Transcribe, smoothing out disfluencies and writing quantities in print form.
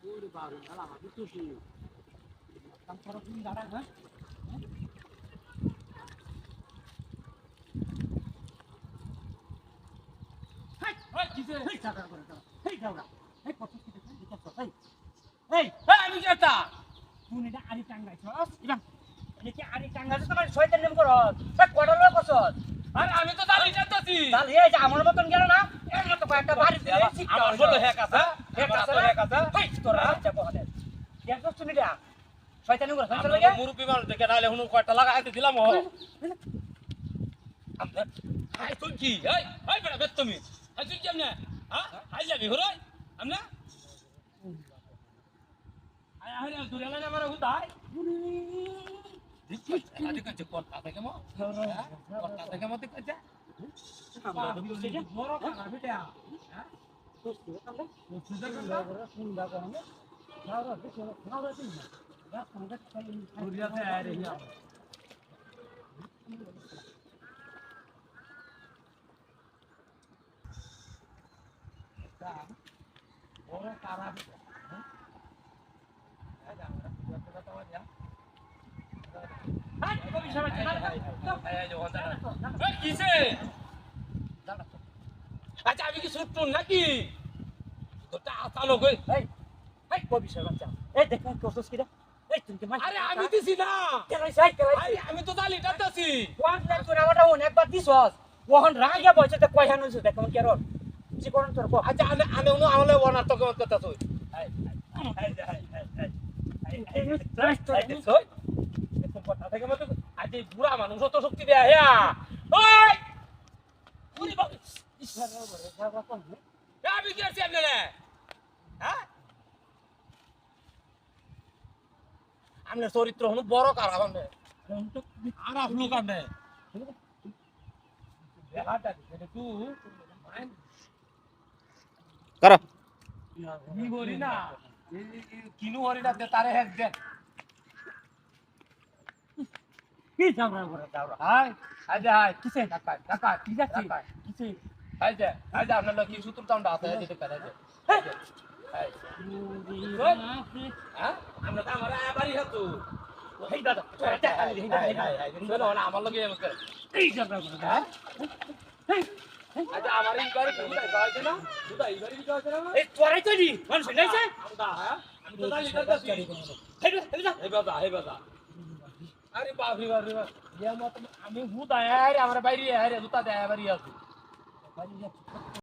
ওরে বাবা শালা আমাকে তো কি কাম করা তুমি দাঁড়া না হাই ওই কিসে হেই টাকা করে দাও হেই দাও না হেই কত কি দেখে দিতে হেই এই এই আমি যেটা তুই এটা আরি টাঙ্গাইছস ইবান এটা কি আরি টাঙ্গাইছস তোমার শয়তান নাম করছ তা কডল করছ আরে আমি তো জানি যাচ্ছি তাল এই যে আমার মতন গেল না এর মত কয়েকটা বাড়ি দিলে আমার বলো হেক আছে হেই তোরা যাব হলে দেখছ তুমি এটা শয়তানি করে ফেলছ লাগে মুরুবি মাল দেখে নাইলে হুনু কয়টা লাগাইতে দিলাম ও আমরা হাই তুই কি এই হাই বড় বেত তুমি হাই তুই কেমনে হ্যাঁ হাই যাবি হরই আমরা আয় আয় দূরে লাগা আমারে হুদাই আদি কাছে কথা থেকে মো কথা থেকে মতে কাছে আমরা বড় কানা বেটা হ্যাঁ তো আমরা সুজা করলা সুন্দর করলা যাও দেখো নাও রে তুমি যা সঙ্গে চলি দুরিয়াতে আয় রে আমরা তা বড় কারা বেটা আচ্ছা আমি কি ছুট্টু নাকি তোটা আতালো কই এই এই কবি সাহেব আচ্ছা এই দেখেন কোসস কিরা এই তুমি মাই আরে আমি দিছি না কেলাই সাই আরে আমি তো জালি দাতাছি ওয়ান লাইন করে আমারটা অনেকবার দিছস ওহন রাগিয়া বইছে তে কই হানুছ দেখো কেরন কি করন তোর কো আচ্ছা আমি উনো আমলে ওনার তো কথা তুই এই কথা থেকে মত আজ এই বুড়া মানুষ তো শক্তি দেয়া হ্যা ওই পুরি বাবা ঈশ্বর রে বাবা কোন আমি কি আছি আপনারে হ্যাঁ আমনে চরিত্র হনু বড় কারা আমনে আরাফ লোক আমনে দেখাটা দিতে তুই কর কি করি না কিনু হরি না তারে হেক দে কি যাবরা করে যাবরা হাই আজে হাই কিসে টাকা কি যাচ্ছে কিসে আজে আপনার লোক কি সূত্র তান্ডা আছে যেতে করে আজে হাই হ্যাঁ আমরা তো আমার বাড়ি হতো হেই দাদা হাই শুনো না আমার লগে এমন করে এই যাবরা করে হ্যাঁ আচ্ছা আমার এই করে দুধ গাইছে না দুধ এই বাড়ি গাইছে না এই তোরাই তো দি কোন শুনাইছে আমরা হ্যাঁ আমি তো জানি করতেছি হেই বাবা আরে বাপ রে বাপ ইয়া মত আমি হুদ আয়া রে আমার বাইরে আয়া রে দুটা দেয়া বাড়ি আছে